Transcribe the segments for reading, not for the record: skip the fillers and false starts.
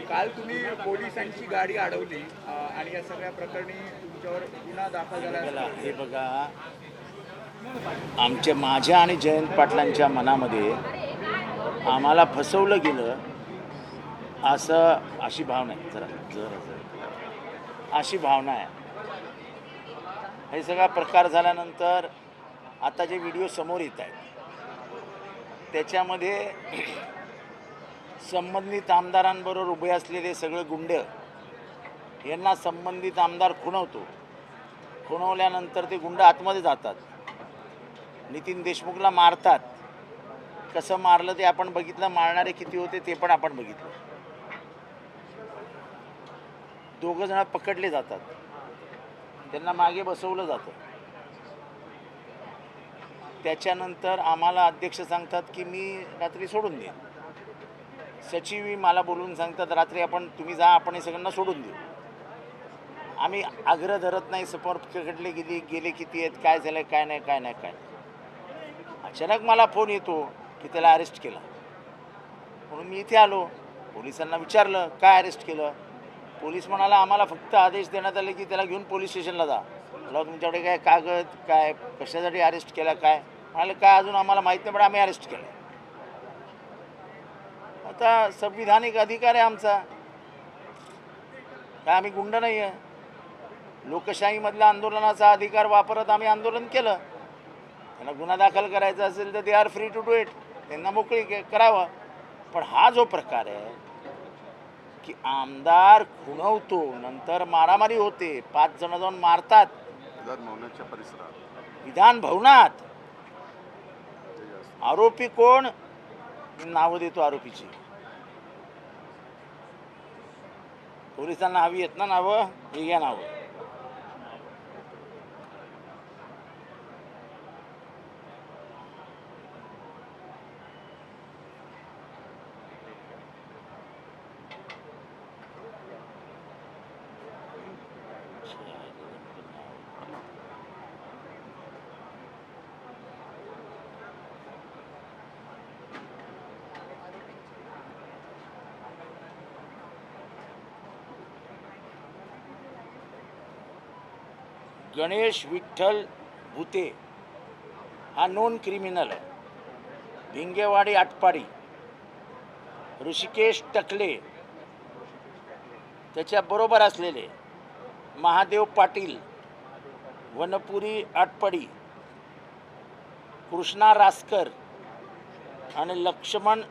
काल तुम्ही पोलिसांची गाडी अडवली आणि या सगळ्या प्रकरणी तुमच्यावर गुन्हा दाखल झाला. हे बघा, माझ्या आणि जयंत पाटलांच्या मनामध्ये आम्हाला फसवलं गेलं अशी भावना आहे. जरा अशी भावना आहे. हे सगळा प्रकार झाल्यानंतर आता जे व्हिडिओ समोर येत आहेत त्याच्यामध्ये संबंधित आमदारांबरोबर उभे असलेले सगळे गुंड यांना संबंधित आमदार खुणवल्यानंतर ते गुंड आतमध्ये जातात, नितीन देशमुखला मारतात. कसं मारलं ते आपण बघितलं, मारणारे किती होते ते पण आपण बघितलं. दोघं जण पकडले जातात, त्यांना मागे बसवलं जातं. त्याच्यानंतर आम्हाला अध्यक्ष सांगतात की मी रात्री सोडून देईन. सचिव मला बोलून सांगतात रात्री तुम्ही जा, आपण हे सगळ्यांना सोडून देऊ. आम्ही आग्रह धरत नाही. समोर पकडले गेले किती आहेत, काय झालं, काय नाही. अचानक मला फोन येतो की त्याला अरेस्ट केलं. म्हणून मी इथे आलो. पोलिसांना विचारलं काय अरेस्ट केलं. पोलीस म्हणाला आम्हाला फक्त आदेश देण्यात आले की त्याला घेऊन पोलीस स्टेशनला जा. मला तुमच्याकडे काय कागद, काय कशासाठी अरेस्ट केला, काय म्हणाले काय अजून आम्हाला माहीत नाही, पण आम्ही अरेस्ट केलं. आता संविधानिक अधिकार आहे आमचा, काय आम्ही गुंड नाही आहे. लोकशाहीमधल्या आंदोलनाचा अधिकार वापरत आम्ही आंदोलन केलं. त्यांना गुन्हा दाखल करायचा असेल तर they are free to do it, त्यांना मोकळी करावं. पण हा जो प्रकार आहे की आमदार खुणवतो, नंतर मारामारी होते, 5 जण जाऊन मारतात विधान भवनात. आरोपी कोण, नावं देतो आरोपीची. पोलिसांना हवी आहेत ना नावं, हे घ्या नावं. गणेश विठ्ठल भूते हा नोन क्रिमिनल आहे. भिंगेवाडी आटपाडी. ऋषिकेश टकले त्याच्याबरोबर असलेले महादेव पाटील वनपुरी आटपाडी, कृष्णा रासकर आणि लक्ष्मण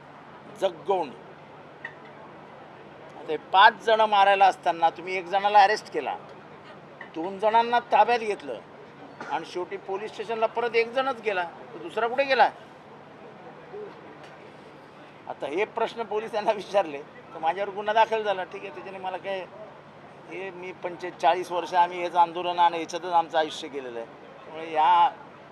जगगोंड. ते 5 जण मारायला असताना तुम्ही 1 जणाला अरेस्ट केला, 2 जणांना ताब्यात घेतलं आणि शेवटी पोलीस स्टेशनला परत 1 जणच गेला, तर दुसरा कुठे गेला. आता हे प्रश्न पोलिसांना विचारले तर माझ्यावर गुन्हा दाखल झाला. ठीक आहे, त्याच्याने मला काय, हे मी 45 वर्ष आम्ही हेच आंदोलन आणि ह्याच्यातच आमचं आयुष्य गेलेलं आहे. त्यामुळे या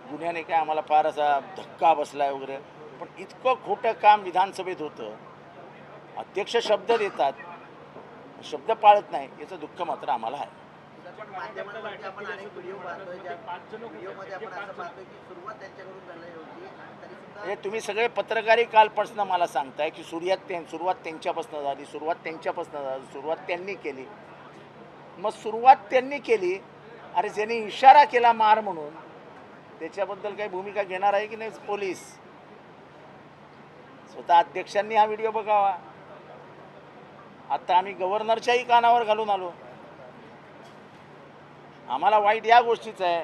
गुन्ह्याने काय आम्हाला फार असा धक्का बसला आहे वगैरे. पण इतकं खोटं काम विधानसभेत होतं. अध्यक्ष शब्द देतात, शब्द पाळत नाही, याचं दुःख मात्र आम्हाला आहे. माध्यमांवरती आपण अनेक व्हिडिओ पाहतोय, ज्या व्हिडिओमध्ये आपण असं पाहतोय की सुरुवात त्यांच्याकडून झाली होती आणि तरीसुद्धा हे तुम्ही सगळे पत्रकारी कालपासून मला सांगताय की सुरुवात त्यांच्यापासून झाली, सुरुवात त्यांनी केली. मग सुरुवात त्यांनी केली, अरे ज्यांनी इशारा केला मार म्हणून, त्याच्याबद्दल काही भूमिका घेणार आहे की नाही पोलीस. स्वतः अध्यक्षांनी हा व्हिडिओ बघावा. आता आम्ही गव्हर्नरच्याही कानावर घालून आलो. आम्हाला वाईट या गोष्टीचं आहे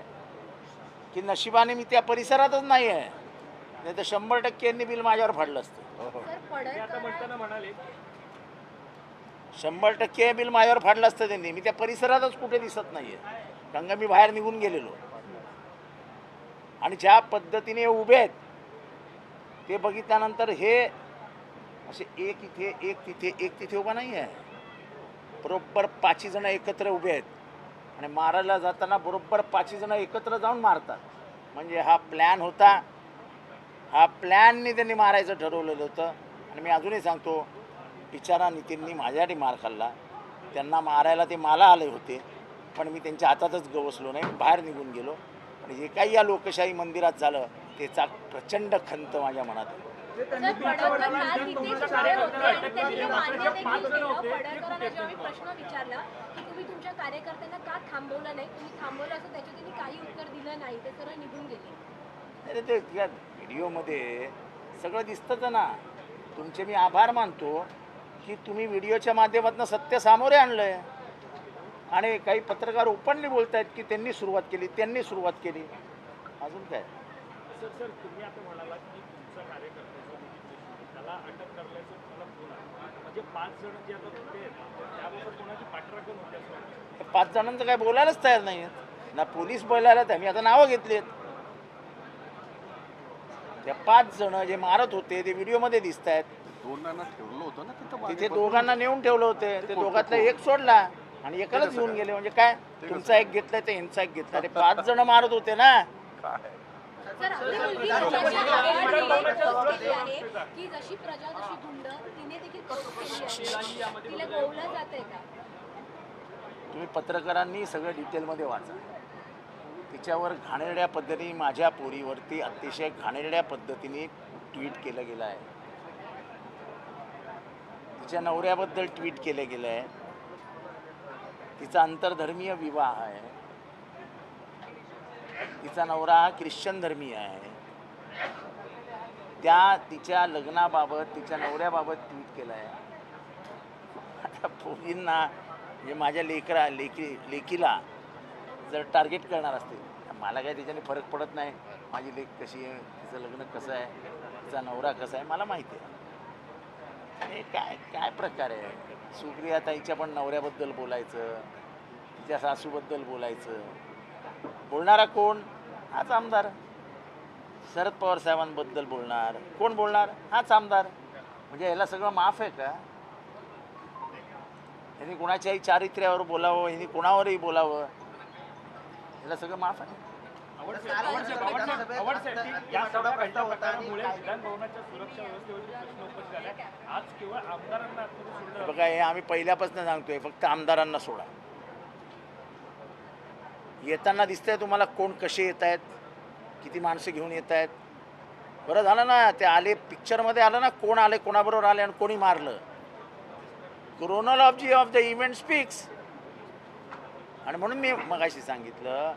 की नशिबाने मी त्या परिसरातच नाही आहे, नाही तर 100% यांनी बिल माझ्यावर फाडलं असतं. 100% बिल माझ्यावर फाडलं असतं त्यांनी. मी त्या परिसरातच कुठे दिसत नाही आहे, कारण का मी बाहेर निघून गेलेलो. आणि ज्या पद्धतीने उभे आहेत ते बघितल्यानंतर हे असे एक इथे एक तिथे उभा नाही आहे. बरोबर 5 जण एकत्र उभे आहेत आणि मारायला जाताना बरोबर 5 जण एकत्र जाऊन मारतात. म्हणजे हा प्लॅन होता. हा प्लॅनने त्यांनी मारायचं ठरवलेलं होतं. आणि मी अजूनही सांगतो, बिचारा नितीननी माझ्यासाठी मार खाल्ला. त्यांना मारायला ते मला आले होते, पण मी त्यांच्या हातातच गवसलो नाही, बाहेर निघून गेलो. आणि जे काही या लोकशाही मंदिरात झालं त्याचा प्रचंड खंत माझ्या मनात आहे. त्यांनी तुमच्या पडळकर वडिलांना काल तिथेच उभे होते आणि त्यांनी हे मान्य देखील केलं. पडळकरांना जेव्हा मी प्रश्न विचारला की तुम्ही तुमच्या कार्यकर्त्यांना का थांबवलं नाही, तुम्ही थांबवलं असं त्याच्या त्यांनी काही उत्तर दिलं नाही, ते सरळ निघून गेले. अरे ते या व्हिडिओमध्ये सगळं दिसतंच ना. तुमचे मी आभार मानतो की तुम्ही व्हिडिओच्या माध्यमातून सत्य सामोरे आणलंय. आणि काही पत्रकार ओपनली बोलत आहेत की त्यांनी सुरुवात केली, त्यांनी सुरुवात केली. अजून काय सर तुम्ही आता म्हणालात की तुमचा कार्यकर्ता त्याला अटक करण्याचं तुम्हाला फोन आला, म्हणजे 5 जण जे आता कुठे आहेत त्याबरोबर कोणाची पाठराखण होते असं वाटतं? 5 जणांचं काय बोलायलाच तयार नाही आहेत ना. पोलीस बोलायला तर मी आता नावं घेतली आहेत. त्या 5 जण जे मारत होते ते व्हिडिओमध्ये दिसत आहेत. दोघांना ठेवलं होतं ना तिथं तिथे दोघांना नेऊन ठेवलं होते. ते दोघातला एक सोडला आणि एकालाच घेऊन गेले. म्हणजे काय तुमचा एक घेतलाय तर यांचा एक घेतला. ते 5 जण मारत होते ना. सर आपली मुलगी अशी आवाज केली आहे की जशी प्रजा जशी धुंड तिने देखील केली आहे, तिला गोवलं जातंय का? तुम्ही पत्रकारांनी सगळं डिटेलमध्ये वाचा. तिच्यावर घाणेरड्या पद्धतीने माझ्या पोरीवरती अतिशय घाणेरड्या पद्धतीने ट्विट केलं गेलं आहे. तिच्या नवऱ्याबद्दल ट्विट केलं गेलं आहे. तिचा आंतरधर्मीय विवाह आहे. तिचा नवरा हा ख्रिश्चन धर्मीय आहे. त्या तिच्या लग्नाबाबत तिच्या नवऱ्याबाबत ट्विट केलं आहे. आता पोरींना म्हणजे माझ्या लेकीला जर टार्गेट करणार असतील, मला काय त्याच्याने फरक पडत नाही. माझी लेक कशी आहे, तिचं लग्न कसं आहे, तिचा नवरा कसा आहे मला माहिती आहे. हे काय काय प्रकार आहे. सुप्रिया ताईच्या पण नवऱ्याबद्दल बोलायचं, तिच्या सासूबद्दल बोलायचं. बोलणारा कोण? हाच आमदार. शरद पवार साहेबांबद्दल बोलणार कोण? बोलणार हाच आमदार. म्हणजे याला सगळं माफ आहे का? यांनी कोणाच्याही चारित्र्यावर बोलावं, यांनी कोणावरही बोलावं, याला सगळं माफ आहे. या सगळ्या घडल्या प्रकारामुळे विधान भवनाच्या सुरक्षा व्यवस्थेवरती प्रश्न उपस्थित झाले. आज केवळ आमदारांना आतमध्ये सोडलं बघा, हे आम्ही पहिल्यापासून सांगतोय, फक्त आमदारांना सोडा. येताना दिसतंय तुम्हाला कोण कसे येत आहेत, किती माणसं घेऊन येत आहेत. बरं झालं ना ते आले, पिक्चरमध्ये आलं ना कोण आले, कोणाबरोबर आले आणि कोणी मारलं. Chronology of the event speaks. आणि म्हणून मी मगाशी सांगितलं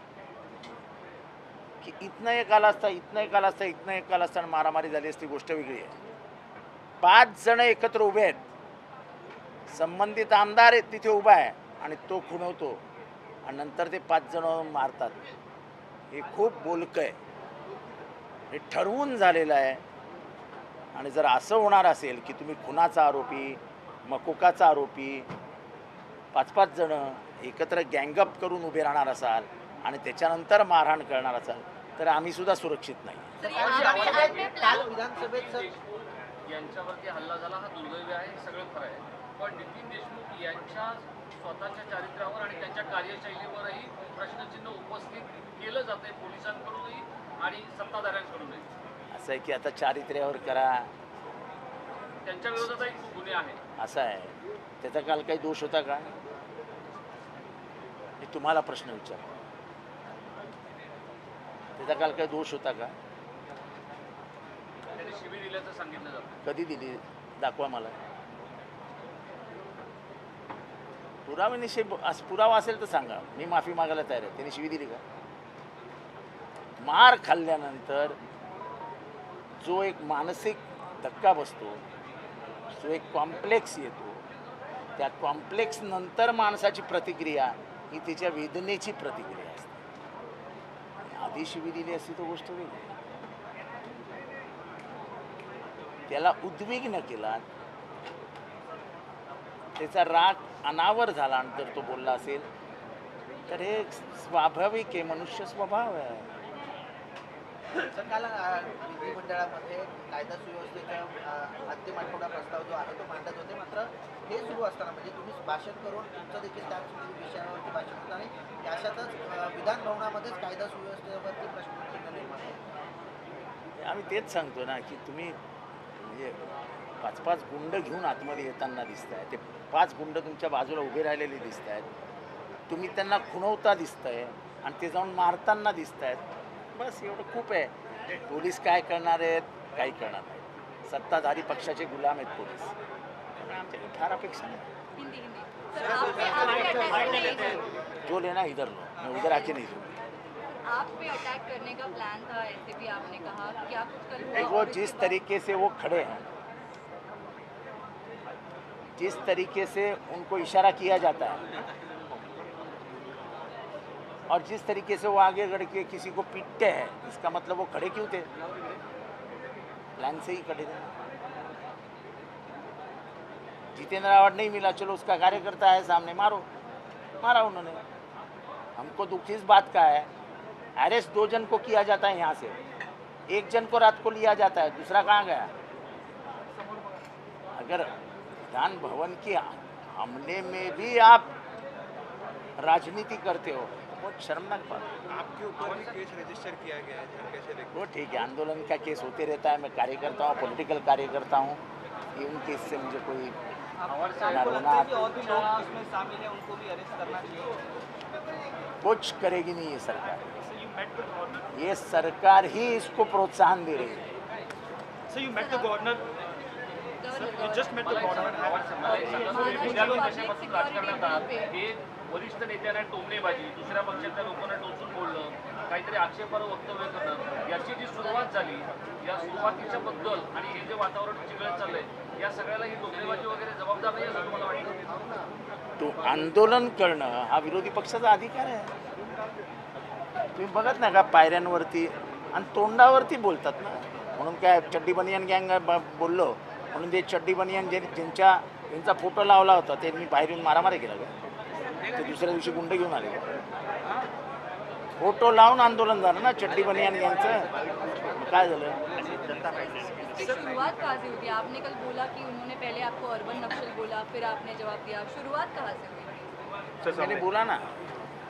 की इथनं एक आला असता, इथनं एक आला असता, इथनं एक आला असता आणि मारामारी झाली असती गोष्ट वेगळी आहे. 5 जण एकत्र उभे आहेत. संबंधित आमदार आहेत तिथे उभा आहे आणि तो खुणवतो आणि नंतर ते 5 जण मारतात. हे खूप बोलकं आहे. हे ठरवून झालेलं आहे. आणि जर असं होणार असेल की तुम्ही खुनाचा आरोपी, मकोकाचा आरोपी 5-5 जण एकत्र गँगअप करून उभे राहणार असाल आणि त्याच्यानंतर मारहाण करणार असाल तर आम्ही सुद्धा सुरक्षित नाही. काल विधानसभेत सर यांच्यावरती हल्ला झाला हा दुर्दैवी आहे, हे सगळं खरं आहे. पण नितीन देशमुख यांच्या स्वतःच्या चारित्र्यावर आणि त्यांच्या कार्यशैलीवरही प्रश्नचिन्ह उपस्थित केलं जात आहे पोलिसांकडूनही आणि सत्ताधाऱ्यांकडूनही. असं आहे की आता चारित्र्यावर करा, त्यांच्या विरोधातही खूप गुन्हे आहेत. असं आहे. त्याचा काल काही दोष होता का? मी तुम्हाला प्रश्न विचारतो, त्याचा काल काही दोष होता का? त्यांनी शिवी दिल्याचं सांगितलं जातं. कधी दिली? दाखवा मला. पुराव्यानिशी पुरावा असेल तर सांगा, मी माफी मागायला तयार आहे. त्यांनी शिवी दिली का? मार खाल्ल्यानंतर जो एक मानसिक धक्का बसतो, जो एक कॉम्प्लेक्स येतो, त्या कॉम्प्लेक्स नंतर माणसाची प्रतिक्रिया ही त्याच्या वेदनेची प्रतिक्रिया असते. आधी शिवी दिली असती तर गोष्ट वेगळी. त्याला उद्विग्न केला, त्याचा राग अनावर झाला आणि जर तो बोलला असेल तर हे स्वाभाविक आहे, मनुष्य स्वभाव आहे. काल विधिमंडळामध्ये कायदा सुव्यवस्थेचा अंतिम आठवडा प्रस्ताव जो आहे तो मांडत होते. मात्र हे सुरू असताना म्हणजे तुम्ही भाषण करून तुमचं देखील त्या विषयावरती भाषण होतं आणि त्याच्यातच विधान भवनामध्येच कायदा सुव्यवस्थेवरती प्रश्न निर्माण होतो. आम्ही तेच सांगतो ना की तुम्ही म्हणजे 5-5 गुंड घेऊन आतमध्ये येताना दिसत आहे. ते 5 गुंड तुमच्या बाजूला उभे राहिलेले दिसत आहेत. तुम्ही त्यांना खुणवता दिसतंय आणि ते जाऊन मारताना दिसत आहेत. बस एवढं खूप आहे. पोलीस काय करणार आहेत, काही करणार नाही. सत्ताधारी पक्षाचे गुलाम आहेत पोलीस. त्यामुळे आमच्याकडे फार अपेक्षा नाही. हिंदी हिंदी सर आप पे अटैक करने जो लेना इधर लो, मैं उधर आके नहीं दूँगा. आप पे अटैक करने का प्लान था, ऐसे भी आपने कहा क्या कुछ कल हुआ? देखो जिस तरीके से वो खड़े हैं, जिस तरीके से उनको इशारा किया जाता है और जिस तरीके से वो आगे बढ़ के किसी को पीटते हैं, इसका मतलब वो खड़े क्यों थे? प्लान से ही खड़े थे. जितेंद्र रावत नहीं मिला, चलो उसका कार्यकर्ता है सामने, मारो. मारा उन्होंने. हमको दुख इस बात का है, अरेस्ट 2 जन को किया जाता है यहाँ से, 1 जन को रात को लिया जाता है, दूसरा कहाँ गया? अगर विधान भवन के हमले में भी आप राजनीति करते हो, बहुत शर्मनाक बात है. आपके ऊपर भी केस रजिस्टर किया गया है, कैसे देखते वो ठीक है, आंदोलन का केस होते रहता है. मैं कार्यकर्ता हूँ, पॉलिटिकल कार्यकर्ता हूँ, ये उन केस से मुझे कोई ना रोना और भी लोग इसमें शामिल हैं, उनको भी अरेस्ट करना चाहिए. कुछ करेगी नहीं ये सरकार. ये सरकार ही इसको प्रोत्साहन दे रही है. So you met the governor. You just met the governor. विधान कशापासून राजकारणात आहात? हे वरिष्ठ नेत्यांना टोमणेबाजी, दुसऱ्या पक्षातल्या लोकांना टोचून बोलणं, काहीतरी आक्षेपार्ह वक्तव्य करणं, याची जी सुरुवात झाली, या सुरुवातीच्या बद्दल आणि हे जे वातावरण चिघळत चाललंय, या सगळ्याला ही टोमणेबाजी वगैरे जबाबदार नाही असं तुम्हाला वाटतं? तो आंदोलन करणं हा विरोधी पक्षाचा अधिकार आहे. तुम्ही बघत नाही का पायऱ्यांवरती आणि तोंडावरती बोलतात ना. म्हणून काय चड्डी बनियन गँग बोललो म्हणून ते चड्डी बनियन ज्यांचा फोटो लावला होता त्यांनी बाहेर येऊन मारामारी केला का? ते दुसऱ्या दिवशी गुंड घेऊन आले का? फोटो लावून आंदोलन झालं ना चड्डी बनियन गँगचं. काय झालं? इसकी शुरुआत कहाँ से हुई? आपने कल बोला कि उन्होंने पहले आपको अर्बन नक्सल बोला, फिर आपने जवाब दिया. शुरुआत कहाँ से हुई? मैंने बोला ना,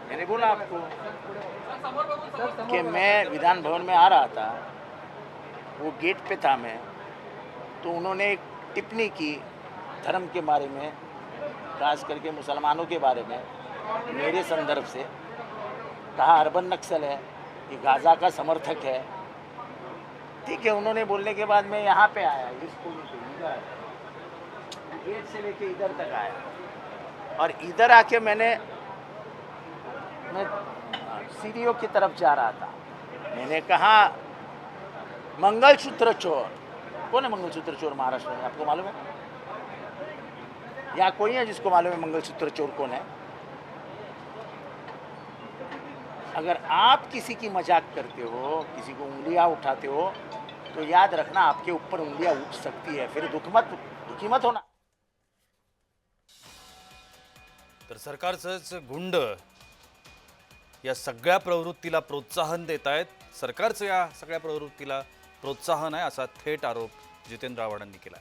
मैंने बोला आपको कि मैं विधान भवन में आ रहा था, वो गेट पे था मैं, तो उन्होंने एक टिप्पणी की धर्म के बारे में, खास करके मुसलमानों के बारे में, मेरे संदर्भ से. कहा अर्बन नक्सल है, ये गाज़ा का समर्थक है. ठीक है, उन्होंने बोलने के बाद मैं यहाँ पे आया, इसको इधर गेट से लेके इधर तक आया और इधर आके मैं सीढ़ियों की तरफ जा रहा था. मैंने कहा मंगलसूत्र चोर. कौन है मंगलसूत्र चोर महाराष्ट्र में? आपको मालूम है? यहाँ कोई है जिसको मालूम है मंगलसूत्र चोर कौन है? अगर आप किसी की मजाक करते हो, किसी को उंगलियां उठाते हो, तो याद रखना आपके ऊपर उंगलियां उठ सकती है. फिर दुखी मत होना. तर सरकारचंच गुंड या सगळ्या प्रवृत्तीला प्रोत्साहन देत आहेत. सरकारचं या सगळ्या प्रवृत्तीला प्रोत्साहन आहे असा थेट आरोप जितेंद्र आव्हाडांनी केला.